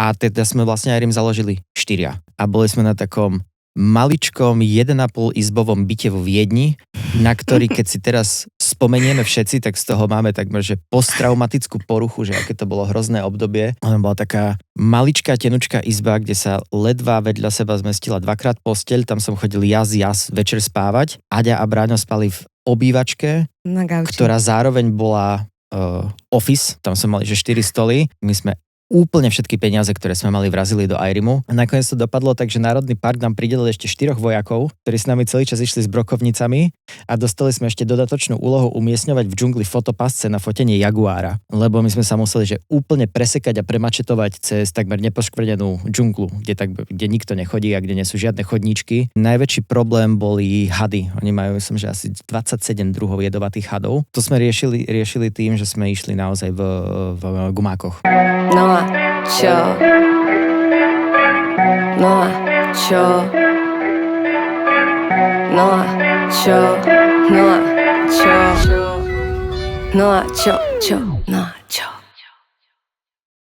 A teda sme vlastne Irem založili 4. A boli sme na takom maličkom 1,5 izbovom byte vo Viedni, na ktorý, keď si teraz spomenieme všetci, tak z toho máme takmer, že posttraumatickú poruchu, že aké to bolo hrozné obdobie. Ona bola taká maličká, tenučká izba, kde sa ledva vedľa seba zmestila 2-krát posteľ, tam som chodil jas večer spávať. Aďa a Bráňo spali v obývačke, ktorá zároveň bola office, tam sme mali že 4 stoly, my sme úplne všetky peniaze, ktoré sme mali, vrazili do Iremu. A nakoniec to dopadlo tak, že Národný park nám pridelil ešte 4 vojakov, ktorí s nami celý čas išli s brokovnicami a dostali sme ešte dodatočnú úlohu umiestňovať v džungli fotopasce na fotenie jaguára. Lebo my sme sa museli že úplne presekať a premačetovať cez takmer nepoškvrnenú džunglu, kde nikto nechodí a kde nie sú žiadne chodníčky. Najväčší problém boli hady. Oni majú, som že asi 27 druhov jedovatých hadov. To sme riešili tým, že sme išli naozaj v gumákoch. No a čo? No a čo? No a čo? No a čo? No a čo? No a čo?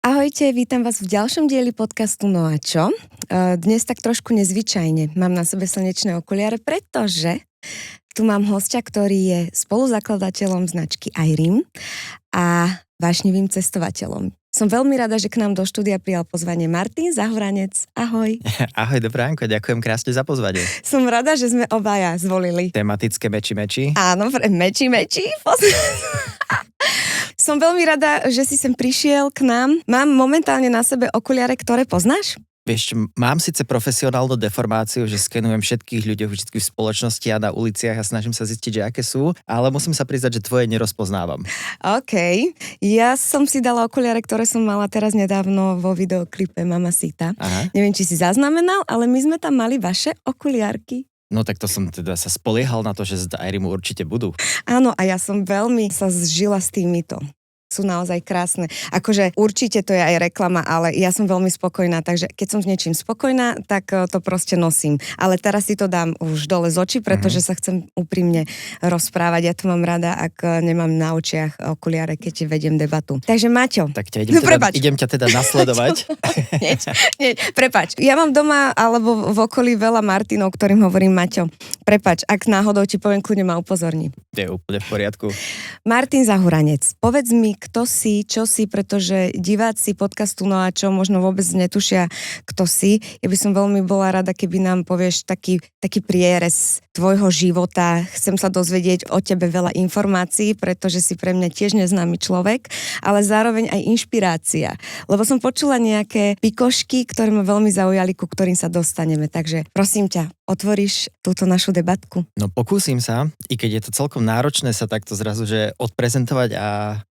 Ahojte, vítam vás v ďalšom dieli podcastu No a čo? Dnes tak trošku nezvyčajne. Mám na sebe slnečné okuliare, pretože tu mám hostia, ktorý je spoluzakladateľom značky Irem a vášnivým cestovateľom. Som veľmi rada, že k nám do štúdia prijal pozvanie Martin Zahuranec. Ahoj. Ahoj, dobránko, ďakujem krásne za pozvanie. Som rada, že sme obaja zvolili. Tematické meči. Áno, meči. Som veľmi rada, že si sem prišiel k nám. Mám momentálne na sebe okuliare, ktoré poznáš? Vieš, mám síce profesionálnu deformáciu, že skenujem všetkých ľudí vždy v spoločnosti a na uliciach a snažím sa zistiť, že aké sú, ale musím sa priznať, že tvoje nerozpoznávam. OK. Ja som si dala okuliare, ktoré som mala teraz nedávno vo videoklipe Mamacita. Aha. Neviem, či si zaznamenal, ale my sme tam mali vaše okuliarky. No tak to som teda sa spoliehal na to, že z Iremu určite budú. Áno, a ja som veľmi sa zžila s týmito. Sú naozaj krásne. Akože určite to je aj reklama, ale ja som veľmi spokojná, takže keď som s niečím spokojná, tak to proste nosím. Ale teraz si to dám už dole z očí, pretože sa chcem úprimne rozprávať. Ja to mám rada, ak nemám na očiach okuliare, keď vediem debatu. Takže Maťo. Tak idem ťa teda nasledovať. Nie, prepáč. Ja mám doma alebo v okolí veľa Martinov, ktorým hovorím Maťo. Prepáč, ak náhodou ti poviem, kľudne ma upozorni. Je úplne v poriadku. Martin Zahuranec, povedz mi, kto si, čo si, pretože diváci podcastu No a čo možno vôbec netušia, kto si. Ja by som veľmi bola rada, keby nám povieš taký prierez tvojho života. Chcem sa dozvedieť o tebe veľa informácií, pretože si pre mňa tiež neznámy človek, ale zároveň aj inšpirácia. Lebo som počula nejaké pikošky, ktoré ma veľmi zaujali, ku ktorým sa dostaneme. Takže prosím ťa, otvoríš túto našu debatku? No pokúsim sa, i keď je to celkom náročné sa takto zrazu, že odprezentovať a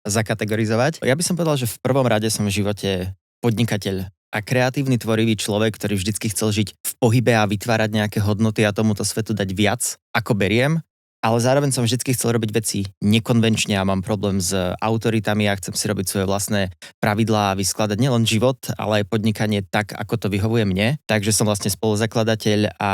zakategorizovať. Ja by som povedal, že v prvom rade som v živote podnikateľ a kreatívny, tvorivý človek, ktorý vždycky chcel žiť v pohybe a vytvárať nejaké hodnoty a tomuto svetu dať viac, ako beriem. Ale zároveň som vždycky chcel robiť veci nekonvenčne a mám problém s autoritami a chcem si robiť svoje vlastné pravidlá a vyskladať nielen život, ale aj podnikanie tak, ako to vyhovuje mne. Takže som vlastne spoluzakladateľ a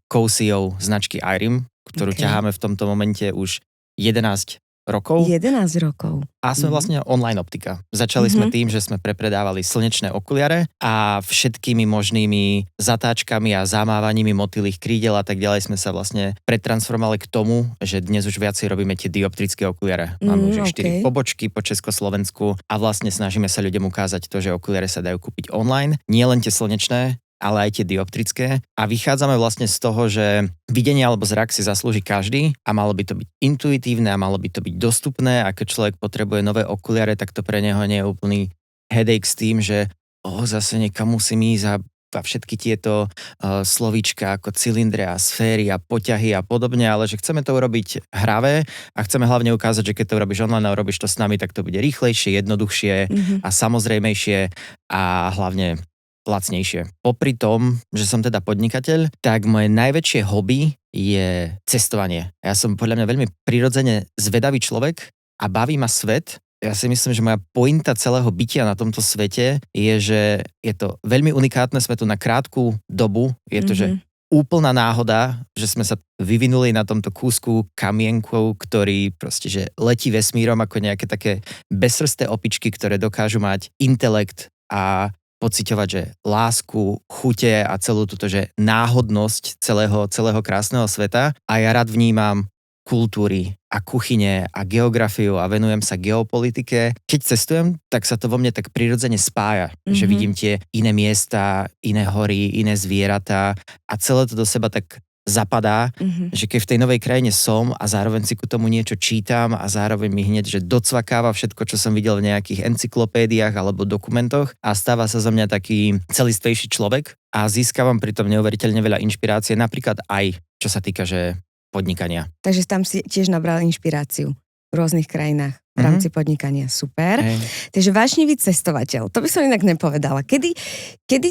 co-CEO značky Irem, ktorú ťaháme v tomto momente už 11 rokov. 11 rokov. A sme vlastne online optika. Začali sme tým, že sme prepredávali slnečné okuliare a všetkými možnými zatáčkami a zamávaním motýlych krídel a tak ďalej sme sa vlastne pretransformovali k tomu, že dnes už viacej robíme tie dioptrické okuliare. Máme už 4 pobočky po Československu a vlastne snažíme sa ľuďom ukázať to, že okuliare sa dajú kúpiť online. Nie len tie slnečné, ale aj tie dioptrické. A vychádzame vlastne z toho, že videnie alebo zrak si zaslúži každý a malo by to byť intuitívne a malo by to byť dostupné. A keď človek potrebuje nové okuliare, tak to pre neho nie je úplný headache s tým, že zase niekam musím ísť a všetky tieto slovíčka ako cylindre a sféry a poťahy a podobne, ale že chceme to urobiť hravé a chceme hlavne ukázať, že keď to robíš online a robíš to s nami, tak to bude rýchlejšie, jednoduchšie a samozrejmejšie a hlavne lacnejšie. Popri tom, že som teda podnikateľ, tak moje najväčšie hobby je cestovanie. Ja som podľa mňa veľmi prirodzene zvedavý človek a baví ma svet. Ja si myslím, že moja pointa celého bytia na tomto svete je, že je to veľmi unikátne, sme tu na krátku dobu, je to, že úplná náhoda, že sme sa vyvinuli na tomto kúsku kamienkov, ktorý proste, že letí vesmírom ako nejaké také bezsrsté opičky, ktoré dokážu mať intelekt a pociťovať, že lásku, chute a celú túto, že náhodnosť celého krásneho sveta. A ja rád vnímam kultúry a kuchyne a geografiu a venujem sa geopolitike. Keď cestujem, tak sa to vo mne tak prirodzene spája, že vidím tie iné miesta, iné hory, iné zvieratá a celé to do seba tak zapadá, že keď v tej novej krajine som a zároveň si ku tomu niečo čítam a zároveň mi hneď, že docvakáva všetko, čo som videl v nejakých encyklopédiách alebo dokumentoch a stáva sa za mňa taký celistvejší človek a získavam pritom neuveriteľne veľa inšpirácie, napríklad aj čo sa týka, že podnikania. Takže tam si tiež nabral inšpiráciu v rôznych krajinách v rámci podnikania. Super. Takže vášnivý cestovateľ. To by som inak nepovedala. Kedy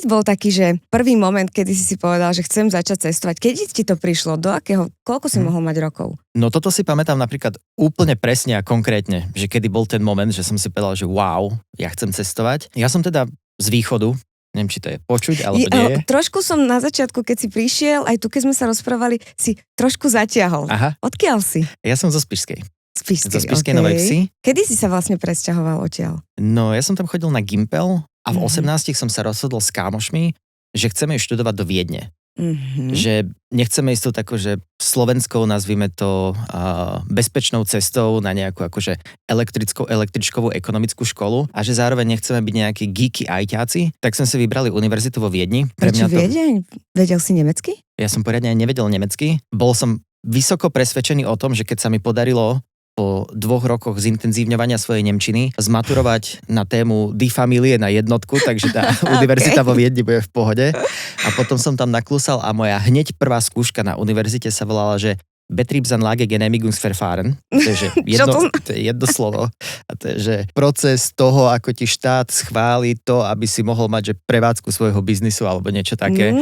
bol taký, že prvý moment, kedy si povedal, že chcem začať cestovať? Kedy ti to prišlo? Do akého? Koľko si mohol mať rokov? No toto si pamätám napríklad úplne presne a konkrétne, že kedy bol ten moment, že som si povedal, že wow, ja chcem cestovať. Ja som teda z východu, neviem, či to je počuť, alebo nie. Trošku som na začiatku, keď si prišiel, aj tu, keď sme sa rozprávali, si trošku zatiahol. Aha. Odkiaľ si? Ja som zo Spišskej. Zo Spišskej okay. Novej Vsi. Kedy si sa vlastne presťahoval odtiaľ? No, ja som tam chodil na Gimpel a v 18 som sa rozhodol s kámošmi, že chceme študovať do Viedne. Že nechceme ísť to tako, že slovenskou, nazvime to bezpečnou cestou na nejakú akože električkovú ekonomickú školu a že zároveň nechceme byť nejakí geeky ajťáci, tak sme si vybrali univerzitu vo Viedni. Prečo Viedeň? Vedel si nemecky? Ja som poriadne aj nevedel nemecky. Bol som vysoko presvedčený o tom, že keď sa mi podarilo po 2 rokoch zintenzívňovania svojej nemčiny zmaturovať na tému Die Familie na jednotku, takže tá univerzita vo Viedni bude v pohode. A potom som tam naklúsal a moja hneď prvá skúška na univerzite sa volala, že Betriebsanlage Genehmigungsverfahren. To je, že to je jedno slovo. A to je, že proces toho, ako ti štát schváli to, aby si mohol mať že prevádzku svojho biznisu alebo niečo také.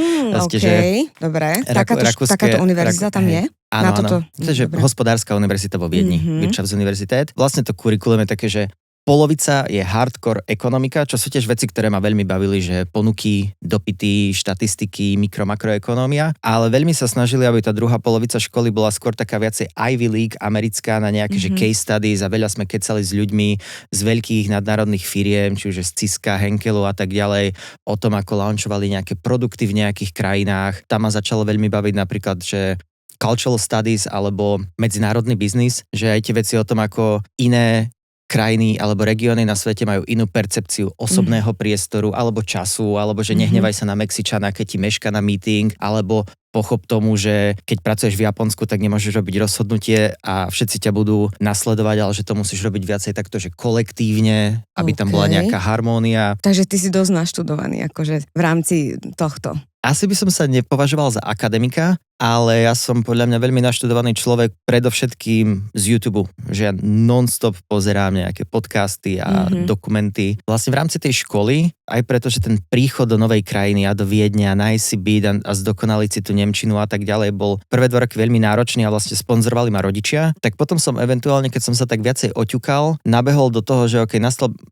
Okay. Dobre. Takáto univerzita tam je? Áno, áno. To je, že hospodárska univerzita vo Viedni. Wirtschaftsuniversität. Vlastne to kurikulum je také, že polovica je hardcore ekonomika, čo sú tiež veci, ktoré ma veľmi bavili, že ponuky, dopyty, štatistiky, makroekonómia, ale veľmi sa snažili, aby tá druhá polovica školy bola skôr taká viacej Ivy League, americká, na nejaké že case studies a veľa sme kecali s ľuďmi z veľkých nadnárodných firiem, či už z Ciska, Henkelu a tak ďalej, o tom, ako launchovali nejaké produkty v nejakých krajinách. Tam ma začalo veľmi baviť napríklad, že cultural studies alebo medzinárodný biznis, že aj tie veci o tom, ako iné krajiny alebo regióny na svete majú inú percepciu osobného priestoru alebo času, alebo že nehnevaj sa na Mexičana, keď ti meška na meeting, alebo pochop tomu, že keď pracuješ v Japonsku, tak nemôžeš robiť rozhodnutie a všetci ťa budú nasledovať, ale že to musíš robiť viacej takto, že kolektívne, aby tam bola nejaká harmónia. Takže ty si dosť naštudovaný akože v rámci tohto. Asi by som sa nepovažoval za akademika, ale ja som podľa mňa veľmi naštudovaný človek predovšetkým z YouTube, že ja non-stop pozerám nejaké podcasty a dokumenty. Vlastne v rámci tej školy, aj preto, že ten príchod do novej krajiny a do Viedne a nájsť si byt a zdokonaliť si tú nemčinu a tak ďalej bol prvé 2 roky veľmi náročný a vlastne sponzorovali ma rodičia. Tak potom som eventuálne, keď som sa tak viacej oťukal, nabehol do toho, že okay,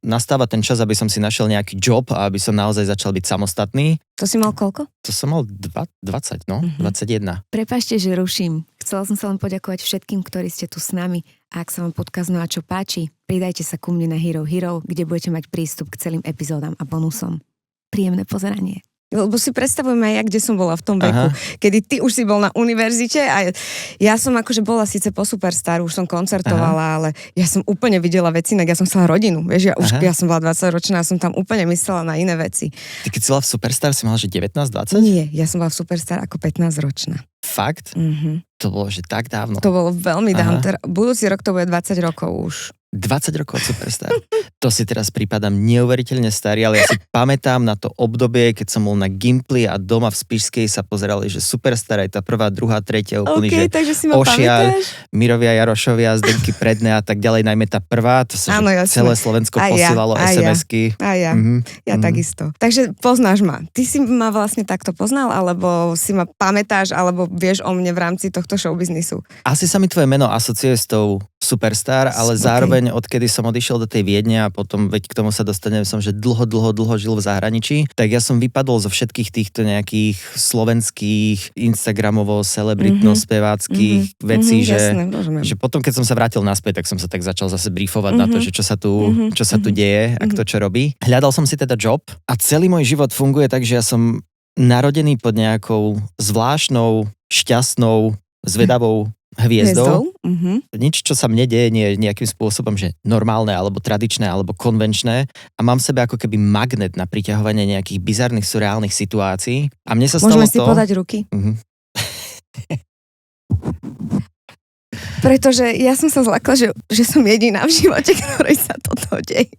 nastáva ten čas, aby som si našiel nejaký job a aby som naozaj začal byť samostatný. To si mal koľko? To som mal 20, 21. Prepáčte, že ruším. Chcela som sa len poďakovať všetkým, ktorí ste tu s nami. A ak sa vám podcast No a čo páči, pridajte sa ku mne na Hero Hero, kde budete mať prístup k celým epizódam a bonusom. Príjemné pozeranie. Lebo si predstavujem aj ja, kde som bola v tom veku, kedy ty už si bol na univerzite a ja som akože bola síce po Superstar, už som koncertovala, ale ja som úplne videla veci, ja som chcela rodinu, vieš, ja som bola 20-ročná a som tam úplne myslela na iné veci. Ty keď si bola v Superstar, si mala, že 19-20? Nie, ja som bola v Superstar ako 15-ročná. Fakt? To bolo, že tak dávno. To bolo veľmi dávno. Budúci rok to bude 20 rokov už. 20 rokov Superstar. To si teraz prípadám neuveriteľne starý, ale ja si pamätám na to obdobie, keď som bol na Gimply a doma v Spišskej sa pozerali, že Superstar aj tá prvá, druhá, tretia úplný, že takže si ma Ošia, pamätáš? Mirovia Jarošovia, Zdenky Predné a tak ďalej, najmä tá prvá, to sa celé Slovensko posílalo SMS-ky. A ja, ja takisto. Takže poznáš ma. Ty si ma vlastne takto poznal, alebo si ma pamätáš, alebo vieš o mne v rámci tohto showbiznisu? Asi sa mi tvoje meno asociuje s tou Superstar, ale zároveň zároveň odkedy som odišiel do tej Viedne a potom, veď k tomu sa dostanem, som, že dlho žil v zahraničí, tak ja som vypadol zo všetkých týchto nejakých slovenských Instagramovo, celebritno, speváckých vecí, že potom, keď som sa vrátil naspäť, tak som sa tak začal zase briefovať na to, že čo sa tu deje a kto čo robí. Hľadal som si teda job a celý môj život funguje tak, že ja som narodený pod nejakou zvláštnou, šťastnou, zvedavou hviezdou. Nič, čo sa mne deje, nie je nejakým spôsobom, že normálne, alebo tradičné, alebo konvenčné a mám v sebe ako keby magnet na priťahovanie nejakých bizarných, surreálnych situácií. A mne sa Môžeme stalo si podať ruky? Pretože ja som sa zlakla, že som jediná v živote, ktorej sa toto deje.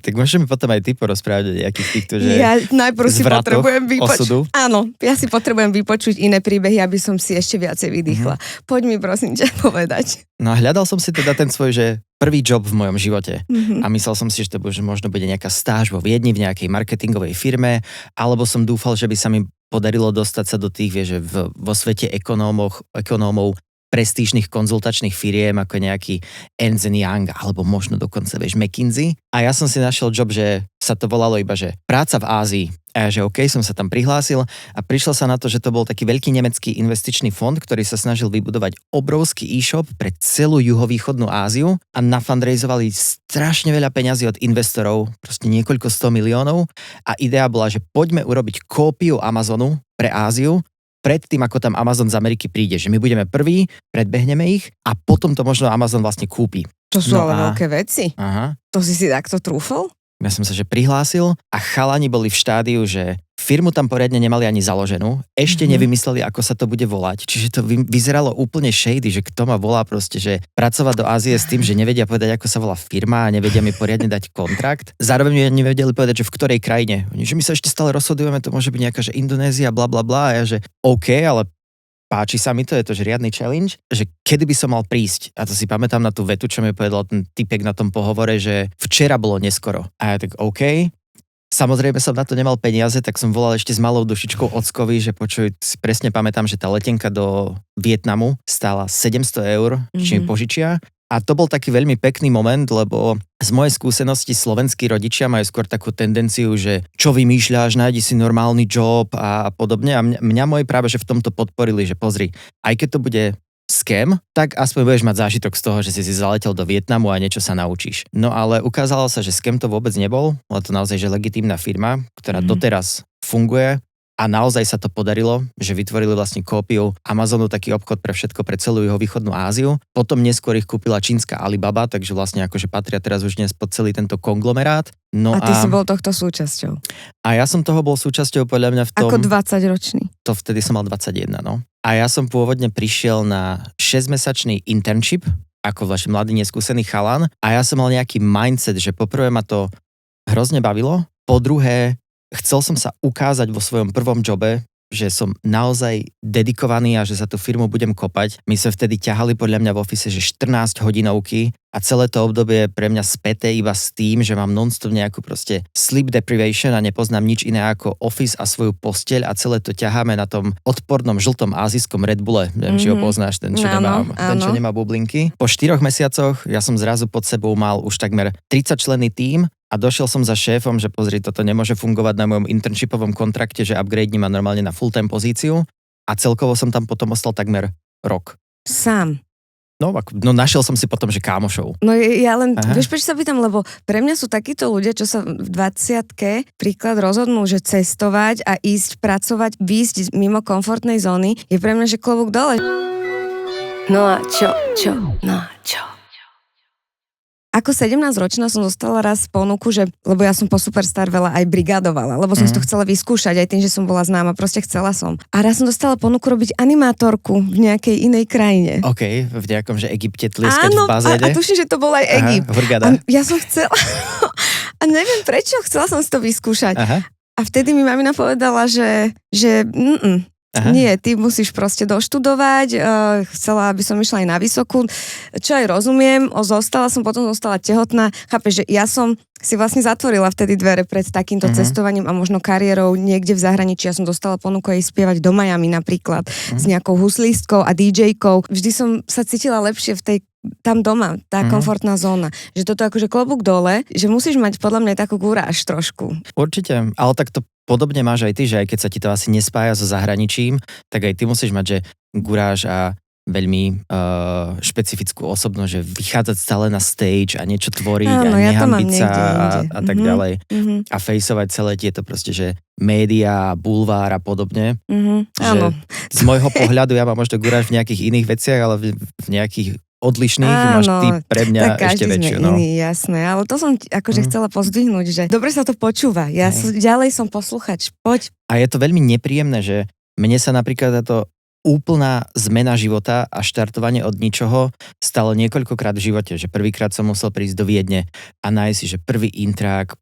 Tak môžeme potom aj ty porozprávať o nejakých týchto, že ja najprv si potrebujem osudu. Áno, ja si potrebujem vypočuť iné príbehy, aby som si ešte viacej vydýchla. Poď mi prosím ťa povedať. No a hľadal som si teda ten svoj, že prvý job v mojom živote. A myslel som si, že to možno bude nejaká stáž vo Viedni v nejakej marketingovej firme, alebo som dúfal, že by sa mi podarilo dostať sa do tých, vieš, že vo svete ekonómov prestížnych konzultačných firiem ako nejaký Ernst & Young alebo možno dokonca, vieš, McKinsey. A ja som si našiel job, že sa to volalo iba, že práca v Ázii. A ja, že OK, som sa tam prihlásil a prišlo sa na to, že to bol taký veľký nemecký investičný fond, ktorý sa snažil vybudovať obrovský e-shop pre celú juhovýchodnú Áziu a nafundraizovali strašne veľa peňazí od investorov, proste niekoľko 100 miliónov a idea bola, že poďme urobiť kópiu Amazonu pre Áziu, predtým, ako tam Amazon z Ameriky príde, že my budeme prví, predbehneme ich a potom to možno Amazon vlastne kúpi. To sú ale veľké veci. Aha. To si takto trúfal? Ja som sa prihlásil a chalani boli v štádiu, že firmu tam poriadne nemali ani založenú, ešte nevymysleli, ako sa to bude volať, čiže to vyzeralo úplne shady, že kto ma volá proste, že pracovať do Ázie s tým, že nevedia povedať, ako sa volá firma a nevedia mi poriadne dať kontrakt. Zároveň mi nevedeli povedať, že v ktorej krajine. Že my sa ešte stále rozhodujeme, to môže byť nejaká, že Indonézia, bla bla bla, a ja, že OK, ale páči sa mi to, je to žiadny challenge, že kedy by som mal prísť. A to si pamätám na tú vetu, čo mi povedal ten typek na tom pohovore, že včera bolo neskoro. A ja tak OK. Samozrejme som na to nemal peniaze, tak som volal ešte s malou dušičkou ockovi, že počuj, si presne pamätám, že tá letenka do Vietnamu stála 700 eur, či mi požičia. A to bol taký veľmi pekný moment, lebo z mojej skúsenosti slovenskí rodičia majú skôr takú tendenciu, že čo vymýšľaš, nájdi si normálny job a podobne. A mňa moji práve že v tomto podporili, že pozri, aj keď to bude scam, tak aspoň budeš mať zážitok z toho, že si zaletel do Vietnamu a niečo sa naučíš. No ale ukázalo sa, že scam to vôbec nebol, ale to naozaj že legitímna firma, ktorá doteraz funguje. A naozaj sa to podarilo, že vytvorili vlastne kópiu Amazonu, taký obchod pre všetko, pre celú juhovýchodnú Áziu. Potom neskôr ich kúpila čínska Alibaba, takže vlastne akože patria teraz už dnes pod celý tento konglomerát. No a ty si bol tohto súčasťou? A ja som toho bol súčasťou podľa mňa v tom... Ako 20-ročný? To vtedy som mal 21, no. A ja som pôvodne prišiel na 6-mesačný internship, ako vlastne mladý neskúsený chalan. A ja som mal nejaký mindset, že poprvé ma to hrozne bavilo, po druhé chcel som sa ukázať vo svojom prvom jobe, že som naozaj dedikovaný a že sa tú firmu budem kopať. My sme vtedy ťahali podľa mňa v office, že 14 hodinovky a celé to obdobie pre mňa späté iba s tým, že mám non-stop nejakú proste sleep deprivation a nepoznám nič iné ako office a svoju posteľ a celé to ťaháme na tom odpornom žltom ázijskom Red Bulle. Neviem, či ho poznáš, ten, čo nemá bublinky. Po 4 mesiacoch ja som zrazu pod sebou mal už takmer 30 členný tím. A došiel som za šéfom, že pozri, toto nemôže fungovať na mojom internshipovom kontrakte, že upgrade ma normálne na full-time pozíciu a celkovo som tam potom ostal takmer rok. Sám? No našiel som si potom, že kámošov. No ja len, vieš, prečo sa pýtam, lebo pre mňa sú takíto ľudia, čo sa v 20-ke príklad rozhodnú, že cestovať a ísť pracovať, výjsť mimo komfortnej zóny, je pre mňa, že klobúk dole. No a čo? Ako 17-ročná som dostala raz ponuku, že, lebo ja som po Superstar veľa aj brigádovala, lebo som si to chcela vyskúšať aj tým, že som bola známa, proste chcela som. A raz som dostala ponuku robiť animátorku v nejakej inej krajine. OK, v nejakom, že Egypte tlieskať v bazéne. Áno, a tuším, že to bol aj Egypt. Hurgada. A ja som chcela, a neviem prečo, chcela som si to vyskúšať. Aha. A vtedy mi mamina povedala, že nie, ty musíš proste doštudovať, chcela, aby som išla aj na vysokú, čo aj rozumiem, potom zostala tehotná, chápeš, že ja som si vlastne zatvorila vtedy dvere pred takýmto cestovaním a možno kariérou niekde v zahraničí. Ja som dostala ponuku aj spievať do Miami napríklad s nejakou huslistkou a DJ-kou. Vždy som sa cítila lepšie v tej tam doma, tá komfortná zóna. Že toto akože klobúk dole, že musíš mať podľa mňa takú gúráž trošku. Určite, ale tak to podobne máš aj ty, že aj keď sa ti to asi nespája so zahraničím, tak aj ty musíš mať, že guráž a veľmi špecifickú osobnosť, že vychádzať stále na stage a niečo tvoriť a nehambiť sa a tak ďalej. A fejsovať celé tieto proste, že média, bulvár a podobne. Že z môjho pohľadu ja mám možno guráž v nejakých iných veciach, ale v nejakých odlišných, máš ty pre mňa ešte väčšiu. No. Iný, jasné, ale to som akože chcela pozdvihnúť, že dobre sa to počúva. Ja ďalej som posluchač, poď. A je to veľmi nepríjemné, že mne sa napríklad táto úplná zmena života a štartovanie od ničoho stalo niekoľkokrát v živote, že prvýkrát som musel prísť do Viedne a nájsť si, že prvý intrák,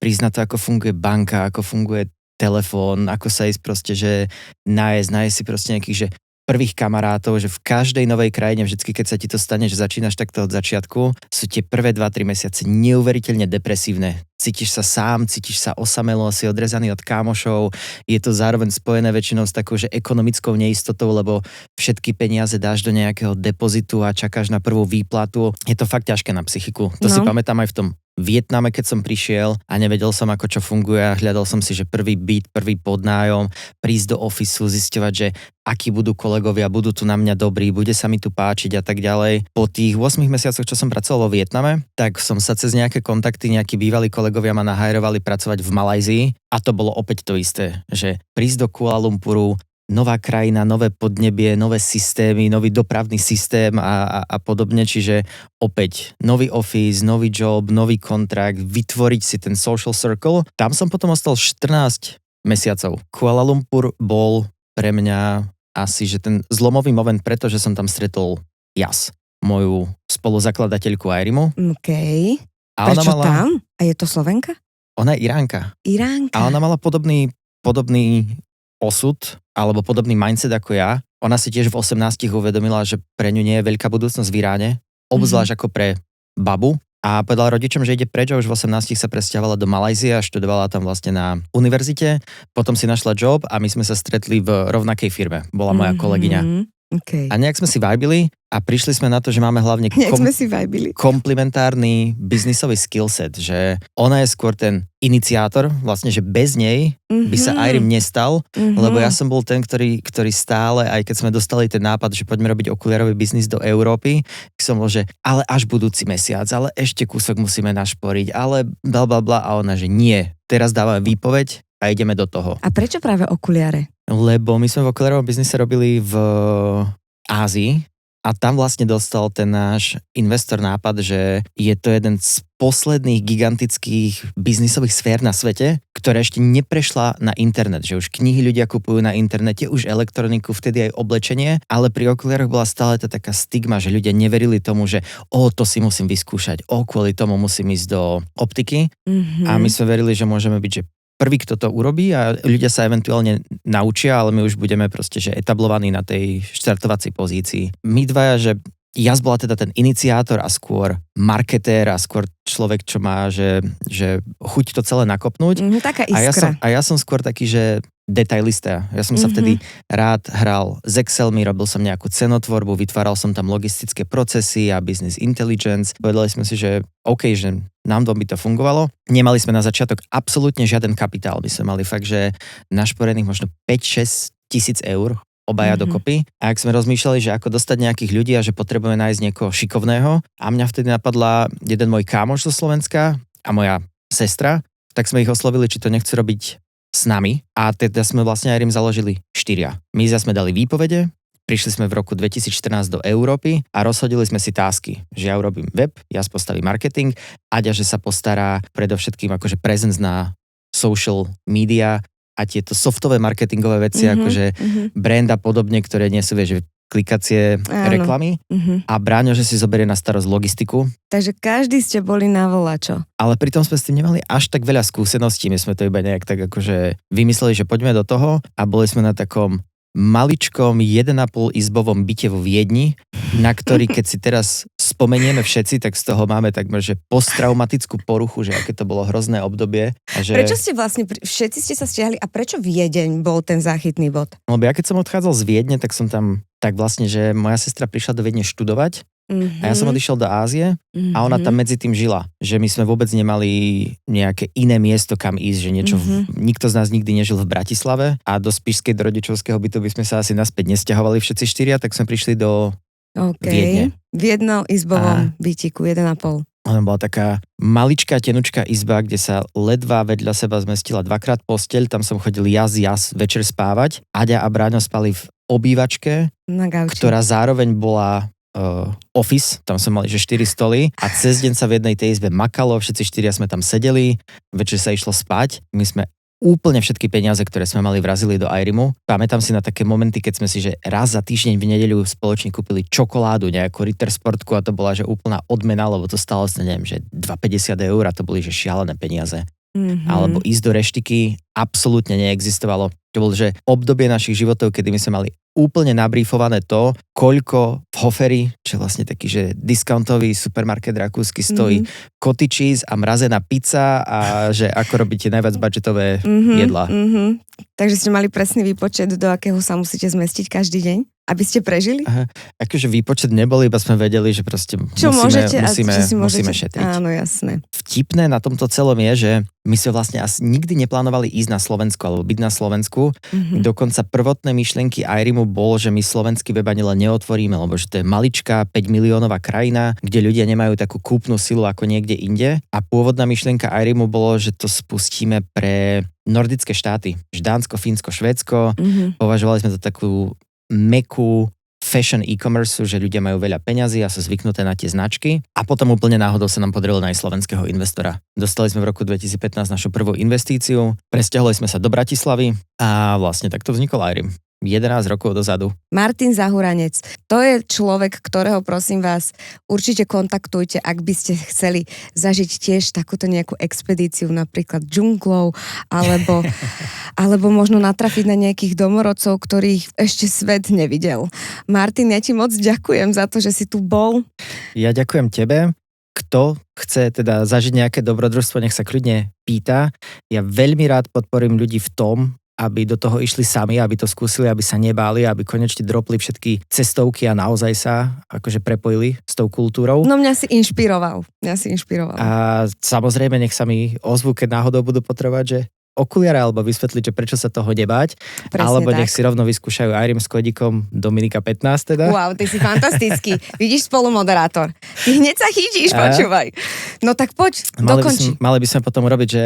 prísť na to, ako funguje banka, ako funguje telefón, ako sa ísť proste, že nájsť si proste nejakých, že prvých kamarátov, že v každej novej krajine, vždycky keď sa ti to stane, že začínaš takto od začiatku, sú tie prvé 2-3 mesiace neuveriteľne depresívne. Cítiš sa sám, cítiš sa osamelo, si odrezaný od kámošov, je to zároveň spojené väčšinou s takou, že ekonomickou neistotou, lebo všetky peniaze dáš do nejakého depozitu a čakáš na prvú výplatu. Je to fakt ťažké na psychiku. To si pamätám aj v tom Vietname, keď som prišiel a nevedel som, ako čo funguje a hľadal som si, že prvý byt, prvý podnájom, prísť do ofisu, zisťovať, že akí budú kolegovia, budú tu na mňa dobrí, bude sa mi tu páčiť a tak ďalej. Po tých 8 mesiacoch, čo som pracoval vo Vietname, tak som sa cez nejaké kontakty, nejakí bývalí kolegovia ma nahajrovali pracovať v Malajzii a to bolo opäť to isté, že prísť do Kuala Lumpuru, nová krajina, nové podnebie, nové systémy, nový dopravný systém a podobne, čiže opäť nový office, nový job, nový kontrakt, vytvoriť si ten social circle. Tam som potom ostal 14 mesiacov. Kuala Lumpur bol pre mňa asi, že ten zlomový moment, pretože som tam stretol Jas, moju spoluzakladateľku Airimu. OK. Prečo tam? A je to Slovenka? Ona je Iránka. Iránka. A ona mala podobný osud, alebo podobný mindset ako ja. Ona si tiež v 18 uvedomila, že pre ňu nie je veľká budúcnosť v Iráne, obzvlášť ako pre babu. A povedala rodičom, že ide preč a už v 18 sa presťahovala do Malajzie a študovala tam vlastne na univerzite. Potom si našla job a my sme sa stretli v rovnakej firme. Bola moja kolegyňa. Okay. A nejak sme si vibili a prišli sme na to, že máme hlavne komplementárny biznisový skillset, že ona je skôr ten iniciátor, vlastne, že bez nej by sa Airim nestal, lebo ja som bol ten, ktorý stále, aj keď sme dostali ten nápad, že poďme robiť okuliarový biznis do Európy, som bol, že ale až budúci mesiac, ale ešte kúsok musíme našporiť, ale blablabla a ona, že nie, teraz dávame výpoveď a ideme do toho. A prečo práve okuliare? Lebo my sme v okuliarovom biznise robili v Ázii a tam vlastne dostal ten náš investor nápad, že je to jeden z posledných gigantických biznisových sfér na svete, ktorá ešte neprešla na internet, že už knihy ľudia kupujú na internete, už elektroniku, vtedy aj oblečenie, ale pri okuliároch bola stále tá taká stigma, že ľudia neverili tomu, že to si musím vyskúšať, kvôli tomu musím ísť do optiky a my sme verili, že môžeme byť, že prvý, kto to urobí a ľudia sa eventuálne naučia, ale my už budeme proste, že etablovaní na tej štartovacej pozícii. My dvaja, že Jas bola teda ten iniciátor a skôr marketér a skôr človek, čo má, že chuť to celé nakopnúť. Taká iskra. A ja som skôr taký, že detailista. Ja som sa vtedy rád hral s Excelmi, robil som nejakú cenotvorbu, vytváral som tam logistické procesy a business intelligence. Povedali sme si, že OK, že nám by to fungovalo. Nemali sme na začiatok absolútne žiaden kapitál. My sme mali fakt, že našporených možno 5-6 tisíc eur obaja dokopy. A ak sme rozmýšľali, že ako dostať nejakých ľudí a že potrebujeme nájsť niekoho šikovného a mňa vtedy napadla jeden môj kámoš zo Slovenska a moja sestra, tak sme ich oslovili, či to nechcú robiť s nami a teda sme vlastne Airim založili 4. My sme dali výpovede, prišli sme v roku 2014 do Európy a rozhodili sme si tásky, že ja urobím web, ja postavím marketing, Aďa, že sa postará predovšetkým akože presence na social media a tieto softové marketingové veci, akože brand a podobne, ktoré nie sú, vieš, klikacie reklamy. A Bráňo, že si zoberie na starosť logistiku. Takže každý ste boli na volačo. Ale pritom sme s tým nemali až tak veľa skúseností. My sme to iba nejak tak akože vymysleli, že poďme do toho a boli sme na takom maličkom 1,5 izbovom byte vo Viedni, na ktorý, keď si teraz spomenieme všetci, tak z toho máme takmer, že posttraumatickú poruchu, že aké to bolo hrozné obdobie. A že... Prečo ste vlastne, všetci ste sa stiahli a prečo Viedeň bol ten záchytný bod? Lebo ja keď som odchádzal z Viedne, tak som tam, tak vlastne, že moja sestra prišla do Viedne študovať a ja som odišiel do Ázie a ona tam medzi tým žila. Že my sme vôbec nemali nejaké iné miesto, kam ísť, že niečo, nikto z nás nikdy nežil v Bratislave a do spišskej do rodičovského bytu by sme sa asi naspäť nesťahovali všetci štyria, tak sme prišli do Viedne. V jednoizbovom bytíku, 1,5. Ona bola taká maličká, tenučká izba, kde sa ledva vedľa seba zmestila 2-krát posteľ, tam som chodil jas večer spávať. Aďa a Bráňo spali v obývačke, ktorá zároveň bola office, tam sme mali že 4 stoly a cez deň sa v jednej tej izbe makalo, všetci 4 sme tam sedeli, večer sa išlo spať, my sme úplne všetky peniaze, ktoré sme mali, vrazili do Airimu. Pamätám si na také momenty, keď sme si, že raz za týždeň v nedeľu spoločne kúpili čokoládu, nejakú Ritter Sportku a to bola, že úplná odmena, lebo to stalo, neviem, že 2,50 € a to boli, že šialené peniaze. Alebo ísť do reštiky absolútne neexistovalo. To bolo, že obdobie našich životov, kedy my sme mali úplne nabrífované to, koľko v Hoferi, čo vlastne taký, že discountový supermarket rakúsky stojí cottage cheese a mrazená pizza a že ako robíte najviac budžetové jedlá. Takže ste mali presný výpočet, do akého sa musíte zmestiť každý deň? Aby ste prežili? Aha, akože výpočet nebol, iba sme vedeli, že proste musíme šetriť. Áno, jasné. Vtipné na tomto celom je, že my sme vlastne asi nikdy neplánovali ísť na Slovensku alebo byť na Slovensku. Dokonca prvotné myšlienky Airimu bolo, že my slovenský web ani len neotvoríme, lebo že to je maličká 5 miliónová krajina, kde ľudia nemajú takú kúpnu silu ako niekde inde. A pôvodná myšlienka Airimu bolo, že to spustíme pre nordické štáty. Dánsko, Fínsko, Švédsko. Považovali sme to takú mekú fashion e-commerce, že ľudia majú veľa peňazí a sú zvyknuté na tie značky. A potom úplne náhodou sa nám podarilo nájsť slovenského investora. Dostali sme v roku 2015 našu prvú investíciu, presťahovali sme sa do Bratislavy a vlastne takto vznikol Airim. 11 rokov dozadu. Martin Zahuranec, to je človek, ktorého prosím vás určite kontaktujte, ak by ste chceli zažiť tiež takúto nejakú expedíciu, napríklad džunglou, alebo možno natrafiť na nejakých domorodcov, ktorých ešte svet nevidel. Martin, ja ti moc ďakujem za to, že si tu bol. Ja ďakujem tebe. Kto chce teda zažiť nejaké dobrodružstvo, nech sa kľudne pýta. Ja veľmi rád podporím ľudí v tom, aby do toho išli sami, aby to skúsili, aby sa nebáli, aby konečne dropli všetky cestovky a naozaj sa akože prepojili s tou kultúrou. No mňa si inšpiroval. A samozrejme, nech sa mi ozvú, keď náhodou budú potrebovať, že okuliare, alebo vysvetliť, že prečo sa toho nebáť. Presne alebo nech si rovno vyskúšajú Airim s kódikom Dominika 15 teda. Wow, ty si fantastický. Vidíš, spolumoderátor. Ty hneď sa chytíš, počúvaj. No tak poď, dokonči. Mali by sme potom urobiť, že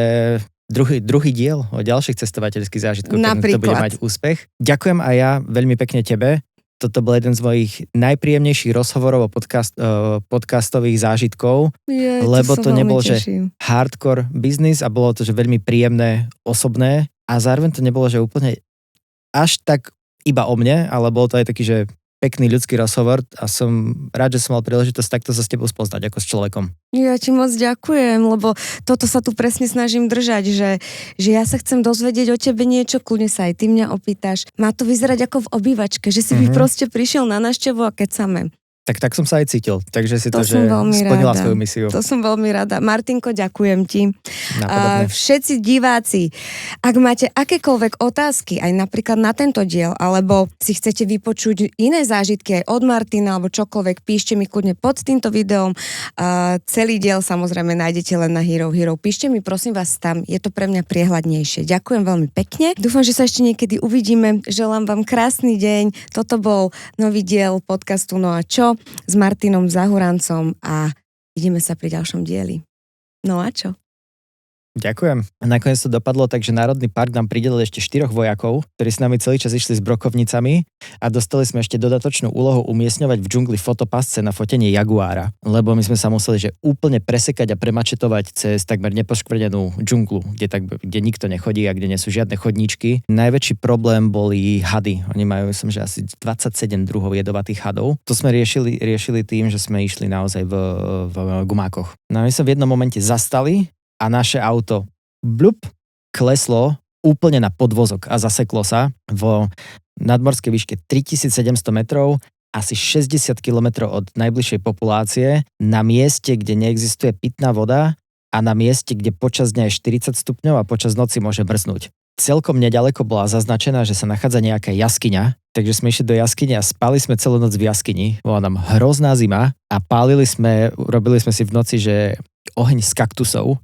druhý diel o ďalších cestovateľských zážitkoch, keď to bude mať úspech. Ďakujem aj ja veľmi pekne tebe. Toto bol jeden z mojich najpríjemnejších rozhovorov o podcastových zážitkov, lebo to nebolo, že hardcore business a bolo to, že veľmi príjemné, osobné a zároveň to nebolo, že úplne až tak iba o mne, ale bol to aj taký, že pekný ľudský rozhovor a som rád, že som mal príležitosť takto sa s tebou spoznať ako s človekom. Ja ti moc ďakujem, lebo toto sa tu presne snažím držať, že ja sa chcem dozvedieť o tebe niečo, kľudne sa aj ty mňa opýtaš. Má to vyzerať ako v obývačke, že si mi proste prišiel na návštevu a kecame. Tak som sa aj cítil, takže si to že splnila svoju misiu. To som veľmi rada. Martinko, ďakujem ti. Všetci diváci, ak máte akékoľvek otázky, aj napríklad na tento diel, alebo si chcete vypočuť iné zážitky aj od Martina, alebo čokoľvek, píšte mi kľudne pod týmto videom. Celý diel samozrejme nájdete len na Hero Hero. Píšte mi prosím vás tam, je to pre mňa priehľadnejšie. Ďakujem veľmi pekne. Dúfam, že sa ešte niekedy uvidíme. Želám vám krásny deň. Toto bol nový diel podcastu No a čo? S Martinom Zahurancom a ideme sa pri ďalšom dieli. No a čo? Ďakujem. A nakoniec to dopadlo tak, že Národný park nám pridelil ešte 4 vojakov, ktorí s nami celý čas išli s brokovnicami a dostali sme ešte dodatočnú úlohu umiestňovať v džungli fotopasce na fotenie jaguára, lebo my sme sa museli že úplne presekať a premačetovať cez takmer nepoškvrnenú džunglu, kde nikto nechodí a kde nie sú žiadne chodníčky. Najväčší problém boli hady. Oni majú, myslím, že asi 27 druhov jedovatých hadov. To sme riešili tým, že sme išli naozaj v gumákoch. No my sa v jednom momente zastali a naše auto kleslo úplne na podvozok a zaseklo sa vo nadmorskej výške 3700 metrov asi 60 kilometrov od najbližšej populácie, na mieste, kde neexistuje pitná voda a na mieste, kde počas dňa je 40 stupňov a počas noci môže mrznúť. Celkom nedaleko bola zaznačená, že sa nachádza nejaká jaskyňa, takže sme išli do jaskyne a spali sme celú noc v jaskyni. Bola nám hrozná zima a robili sme si v noci, že oheň z kaktusov